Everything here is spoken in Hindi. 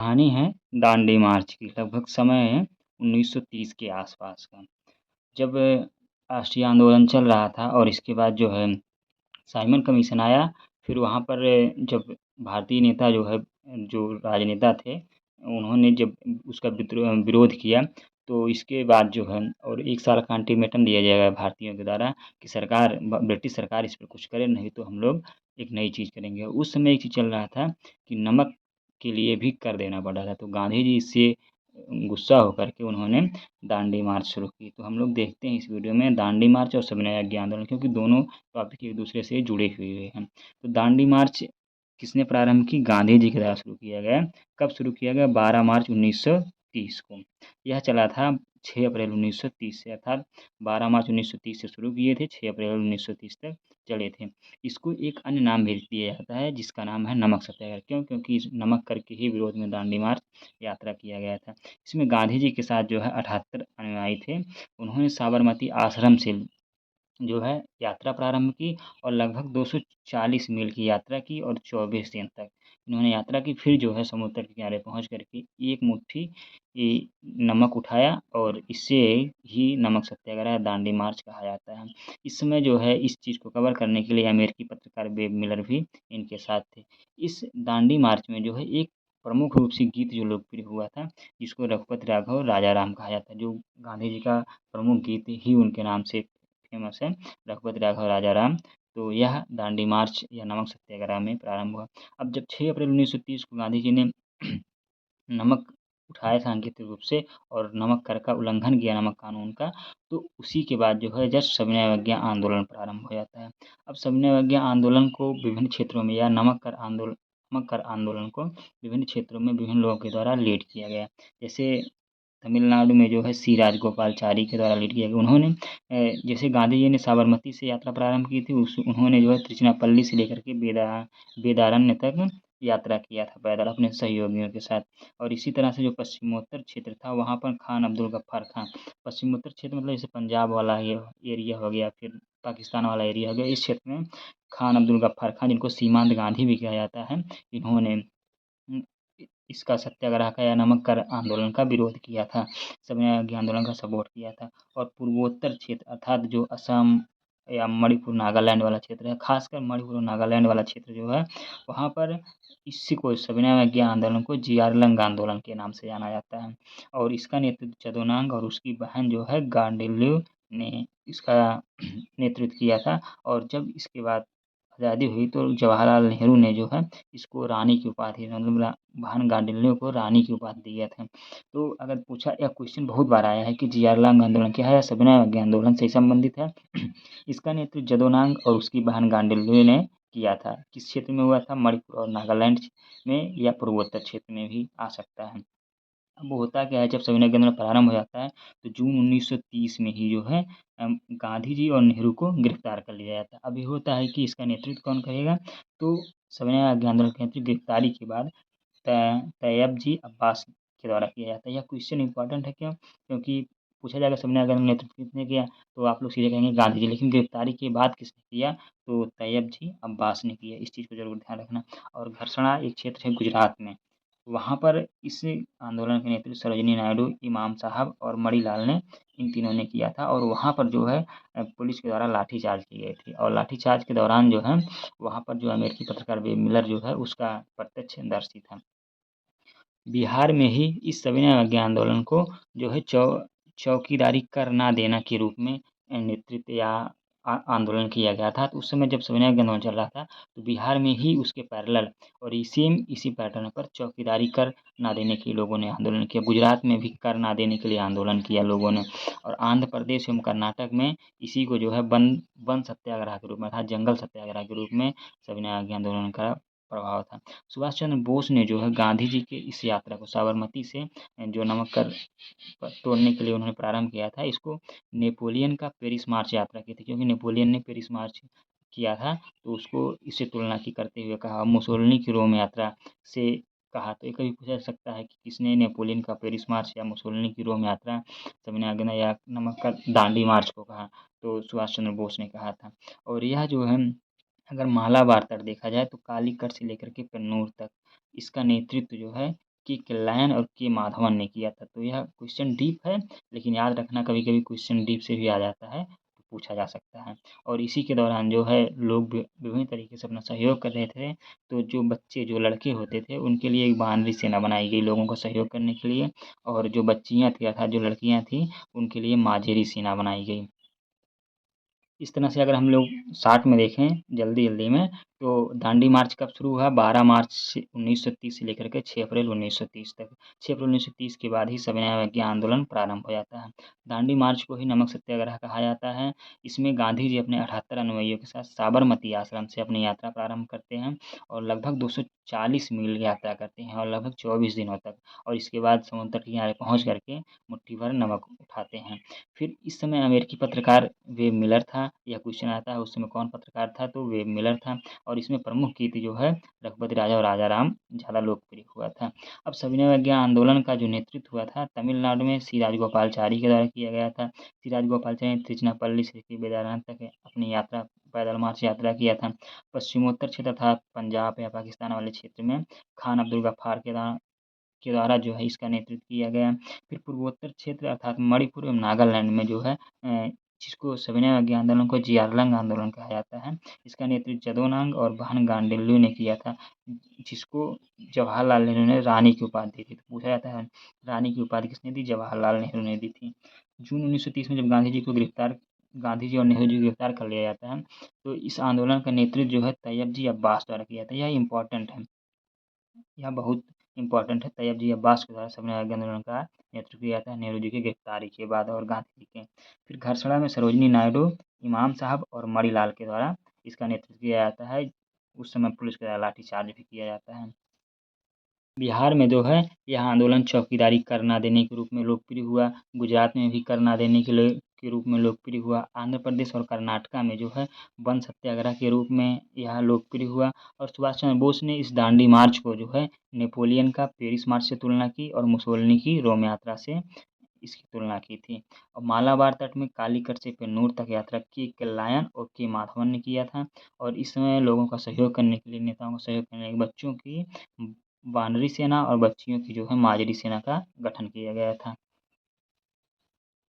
कहानी है दांडी मार्च की। लगभग समय है 1930 के आसपास का। जब राष्ट्रीय आंदोलन चल रहा था और इसके बाद जो है साइमन कमीशन आया। फिर वहाँ पर जब भारतीय नेता जो है, जो राजनेता थे, उन्होंने जब उसका विरोध किया, तो इसके बाद जो है और 1 साल का अल्टीमेटम दिया जाएगा भारतीयों के द्वारा कि सरकार ब ब्रिटिश सरकार इस पे कुछ करे, नहीं तो हम लोग एक नई चीज़ करेंगे। उस समय एक चीज़ चल रहा था कि नमक के लिए भी कर देना पड़ रहा था। तो गांधी जी इससे गुस्सा होकर के उन्होंने दांडी मार्च शुरू की। तो हम लोग देखते हैं इस वीडियो में दांडी मार्च और सविनय अवज्ञा आंदोलन, क्योंकि दोनों टॉपिक एक दूसरे से जुड़े हुए हैं। तो दांडी मार्च किसने प्रारंभ की? गांधी जी के द्वारा शुरू किया गया। कब शुरू किया गया? 12 मार्च 1930 को। यह चला था 6 अप्रैल 1930 से, अर्थात 12 मार्च 1930 से शुरू किए थे, 6 अप्रैल 1930 तक चले थे। इसको एक अन्य नाम भी दिया जाता है जिसका नाम है नमक सत्याग्रह। क्यों? क्योंकि इस नमक कर के ही विरोध में दांडी मार्च यात्रा किया गया था। इसमें गांधी जी के साथ जो है 78 अनुयायी थे। उन्होंने साबरमती आश्रम से जो है यात्रा प्रारंभ की और लगभग 240 मील की यात्रा की और 24 दिन तक इन्होंने यात्रा की। फिर जो है समुद्र के किनारे पहुँच कर के एक मुट्ठी ये नमक उठाया और इससे ही नमक सत्याग्रह दांडी मार्च कहा जाता है। इस समय जो है इस चीज़ को कवर करने के लिए अमेरिकी पत्रकार वेब मिलर भी इनके साथ थे। इस दांडी मार्च में जो है एक प्रमुख रूप से गीत जो लोकप्रिय हुआ था, जिसको रघुपति राघव राजा राम कहा जाता है, जो गांधी जी का प्रमुख गीत ही उनके नाम से फेमस है, रघुपति राघव राजा राम। तो यह दांडी मार्च या नमक सत्याग्रह में प्रारंभ हुआ। अब जब 6 अप्रैल 1930 को गांधी जी ने नमक उठाया सांकेतिक रूप से और नमक कर का उल्लंघन किया, नमक कानून का, तो उसी के बाद जो है जस्ट सविनय अवज्ञा आंदोलन प्रारंभ हो जाता है। अब सविनय अवज्ञा आंदोलन को विभिन्न क्षेत्रों में या नमक कर आंदोलन को विभिन्न क्षेत्रों में विभिन्न लोगों के द्वारा लीड किया गया। जैसे तमिलनाडु में जो है सी राजगोपालचारी के द्वारा लीड किया गया। उन्होंने जैसे गांधी जी ने साबरमती से यात्रा प्रारंभ की थी, उस उन्होंने जो है तिरुचिरापल्ली से लेकर के वेदारण्य तक यात्रा किया था पैदल अपने सहयोगियों के साथ। और इसी तरह से जो पश्चिमोत्तर क्षेत्र था, वहाँ पर खान अब्दुल गफ्फार खान, पश्चिमोत्तर क्षेत्र मतलब जैसे पंजाब वाला ये एरिया हो गया, फिर पाकिस्तान वाला एरिया हो गया, इस क्षेत्र में खान अब्दुल गफ्फार खान, जिनको सीमांत गांधी भी कहा जाता है, इन्होंने उम, इसका सत्याग्रह का या नमक कर आंदोलन का विरोध किया था, सविनय अवज्ञा आंदोलन का सपोर्ट किया था। और पूर्वोत्तर क्षेत्र अर्थात जो असम या मणिपुर, नागालैंड वाला क्षेत्र है, खासकर मणिपुर और नागालैंड वाला क्षेत्र जो है, वहाँ पर इसी को सविनय अवज्ञा आंदोलन को जियारलंग आंदोलन के नाम से जाना जाता है। और इसका नेतृत्व चदोनांग और उसकी बहन जो है गांडिल्यू ने इसका नेतृत्व किया था। और जब इसके बाद आज़ादी हुई तो जवाहरलाल नेहरू ने जो है इसको रानी की उपाधि, मतलब बहन गांडिल्य को रानी की उपाधि दिया था। तो अगर पूछा, यह क्वेश्चन बहुत बार आया है कि जियारलाल आंदोलन क्या है या सविनय अवज्ञा आंदोलन से संबंधित है। इसका नेतृत्व जदोनांग और उसकी बहन गांडिल्य ने किया था। किस क्षेत्र में हुआ था? मणिपुर और नागालैंड में या पूर्वोत्तर क्षेत्र में भी आ सकता है। अब होता क्या है, जब सविनय आंदोलन प्रारंभ हो जाता है तो जून 1930 में ही जो है गांधी जी और नेहरू को गिरफ्तार कर लिया जाता है। अब ये होता है कि इसका नेतृत्व कौन करेगा? तो सविनय आंदोलन के नेतृत्व गिरफ्तारी के बाद तैयब जी अब्बास के द्वारा किया जाता है। यह क्वेश्चन इंपॉर्टेंट है क्यों? क्योंकि पूछा जाएगा सविनय आंदोलन का नेतृत्व किसने किया, तो आप लोग सीधे कहेंगे गांधी जी, लेकिन गिरफ्तारी के बाद किसने किया? तो तैयब जी अब्बास ने किया। इस चीज़ को ज़रूर ध्यान रखना। और घर्षणा एक क्षेत्र है गुजरात में, वहाँ पर इस आंदोलन के नेतृत्व सरोजिनी नायडू, इमाम साहब और मणिलाल ने, इन तीनों ने किया था। और वहाँ पर जो है पुलिस के द्वारा लाठीचार्ज की गई थी और लाठीचार्ज के दौरान जो है वहाँ पर जो अमेरिकी पत्रकार वेब मिलर जो है उसका प्रत्यक्षदर्शी था। बिहार में ही इस सविनय अवज्ञा आंदोलन को जो है चौकीदारी कर ना देना के रूप में नेतृत्व या आंदोलन किया गया था। तो उस समय जब सविनय अवज्ञा आंदोलन चल रहा था, तो बिहार में ही उसके पैरेलल और इसी पैटर्न पर चौकीदारी कर ना देने के लोगों ने आंदोलन किया। गुजरात में भी कर ना देने के लिए आंदोलन किया लोगों ने। और आंध्र प्रदेश एवं कर्नाटक में इसी को जो है वन सत्याग्रह के रूप में, अर्थात जंगल सत्याग्रह के रूप में सविनय अवज्ञा आंदोलन का प्रभाव था। सुभाष चंद्र बोस ने जो है गांधी जी के इस यात्रा को साबरमती से जो नमक कर तोड़ने के लिए उन्होंने प्रारंभ किया था, इसको नेपोलियन का पेरिस मार्च यात्रा की थी, क्योंकि नेपोलियन ने पेरिस मार्च किया था, तो उसको इससे तुलना की करते हुए कहा। मुसोलिनी की रोम यात्रा से कहा। तो ये कभी पूछा जा सकता है कि किसने नेपोलियन का पेरिस मार्च या मुसोलिनी की रोम यात्रा, सविनय अवज्ञा या नमक का दांडी मार्च को कहा? तो सुभाष चंद्र बोस ने कहा था। और यह जो है, अगर मालाबार तक देखा जाए तो कालीकट से लेकर के कन्नौज तक इसका नेतृत्व जो है के किल्लायन और के माधवन ने किया था। तो यह क्वेश्चन डीप है, लेकिन याद रखना कभी-कभी क्वेश्चन डीप से भी आ जाता है, तो पूछा जा सकता है। और इसी के दौरान जो है लोग विभिन्न तरीके से अपना सहयोग कर रहे थे। तो जो बच्चे, जो लड़के होते थे, उनके लिए एक बानरी सेना बनाई गई लोगों का सहयोग करने के लिए, और जो बच्चियाँ थी अर्थात जो लड़कियाँ थीं, उनके लिए माझेरी सेना बनाई गई। इस तरह से अगर हम लोग शार्ट में देखें जल्दी-जल्दी में, तो दांडी मार्च कब शुरू हुआ? 12 मार्च 1930 से लेकर के 6 अप्रैल 1930 तक। 6 अप्रैल 1930 के बाद ही सविनय अवज्ञा आंदोलन प्रारंभ हो जाता है। दांडी मार्च को ही नमक सत्याग्रह कहा जाता है। इसमें गांधी जी अपने 78 अनुयायियों के साथ साबरमती आश्रम से अपनी यात्रा प्रारंभ करते हैं और लगभग 240 मील यात्रा करते हैं और लगभग 24 दिनों तक, और इसके बाद समुद्र तट के किनारे पहुँच कर के मुट्ठी भर नमक उठाते हैं। फिर इस समय अमेरिकी पत्रकार वेब मिलर था। यह क्वेश्चन आता है उस समय कौन पत्रकार था? तो वेब मिलर था, और इसमें प्रमुख गीत जो है रघुपति राजा और राजा राम ज़्यादा लोकप्रिय हुआ था। अब सविनय अवज्ञा आंदोलन का जो नेतृत्व हुआ था तमिलनाडु में सी राजगोपालाचारी के द्वारा किया गया था। सी राजगोपालाचारी ने तिरुचिरापल्ली से लेके केदारनाथ तक अपनी यात्रा, पैदल मार्च यात्रा किया था। पश्चिमोत्तर क्षेत्र अर्थात पंजाब या पाकिस्तान वाले क्षेत्र में खान अब्दुल गफ्फार के द्वारा जो है इसका नेतृत्व किया गया। फिर पूर्वोत्तर क्षेत्र अर्थात मणिपुर एवं नागालैंड में जो है जिसको सविनय अवज्ञा आंदोलन को जियारलंग आंदोलन कहा जाता है, इसका नेतृत्व जदोनांग और बहन गांडेल्यू ने किया था, जिसको जवाहरलाल नेहरू ने रानी की उपाधि दी थी। तो पूछा जाता है रानी की उपाधि किसने दी? जवाहरलाल नेहरू ने दी थी। जून 1930 में जब गांधी जी और नेहरू जी को गिरफ्तार कर लिया जाता है, तो इस आंदोलन का नेतृत्व जो है तैयब जी अब्बास द्वारा किया था। यह इम्पोर्टेंट है। यह बहुत इम्पोर्टेंट है। तैयब जी अब्बास के द्वारा सविनय अवज्ञा आंदोलन का नेतृत्व किया जाता है नेहरू जी की गिरफ्तारी के बाद और गांधी जी के। फिर घरसड़ा में सरोजिनी नायडू, इमाम साहब और मणिलाल के द्वारा इसका नेतृत्व किया जाता है। उस समय पुलिस के द्वारा लाठीचार्ज भी किया जाता है। बिहार में जो है यह आंदोलन चौकीदारी कर ना देने के रूप में लोकप्रिय हुआ। गुजरात में भी कर ना देने के रूप में लोकप्रिय हुआ। आंध्र प्रदेश और कर्नाटका में जो है वन सत्याग्रह के रूप में यह लोकप्रिय हुआ। और सुभाष चंद्र बोस ने इस दांडी मार्च को जो है नेपोलियन का पेरिस मार्च से तुलना की और मुसोलिनी की रोम यात्रा से इसकी तुलना की थी। और मालाबार तट में कालीकट से पेन्नूर तक यात्रा के किल्लायन और के माधवन ने किया था। और इस समय लोगों का सहयोग करने के लिए, नेताओं का सहयोग करने के लिए बच्चों की वानरी सेना और बच्चियों की जो है माजरी सेना का गठन किया गया था।